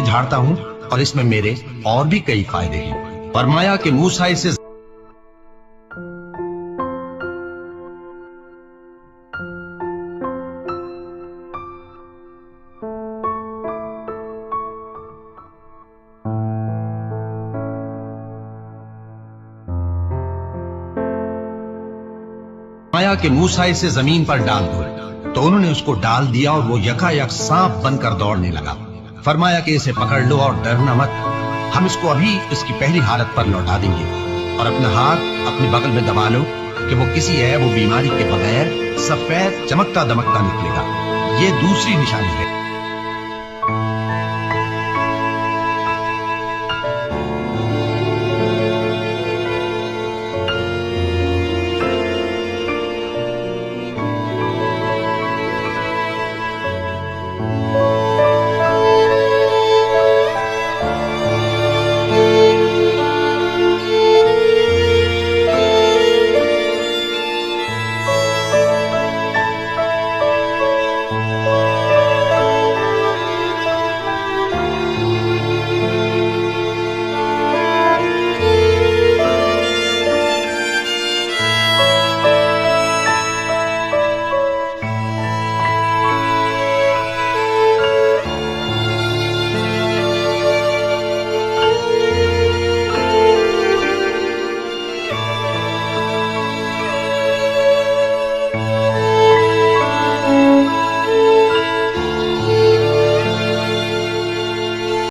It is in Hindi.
झाड़ता हूँ और इसमें मेरे और भी कई फायदे हैं। फरमाया कि मूसा इसे मूसा इसे जमीन पर डाल दो, तो उन्होंने उसको डाल दिया और वो यकायक सांप बनकर दौड़ने लगा। फरमाया कि इसे पकड़ लो और डरना मत, हम इसको अभी इसकी पहली हालत पर लौटा देंगे, और अपना हाथ अपने बगल में दबा लो कि वो किसी ऐब व बीमारी के बगैर सफेद चमकता दमकता निकलेगा। ये दूसरी निशानी है।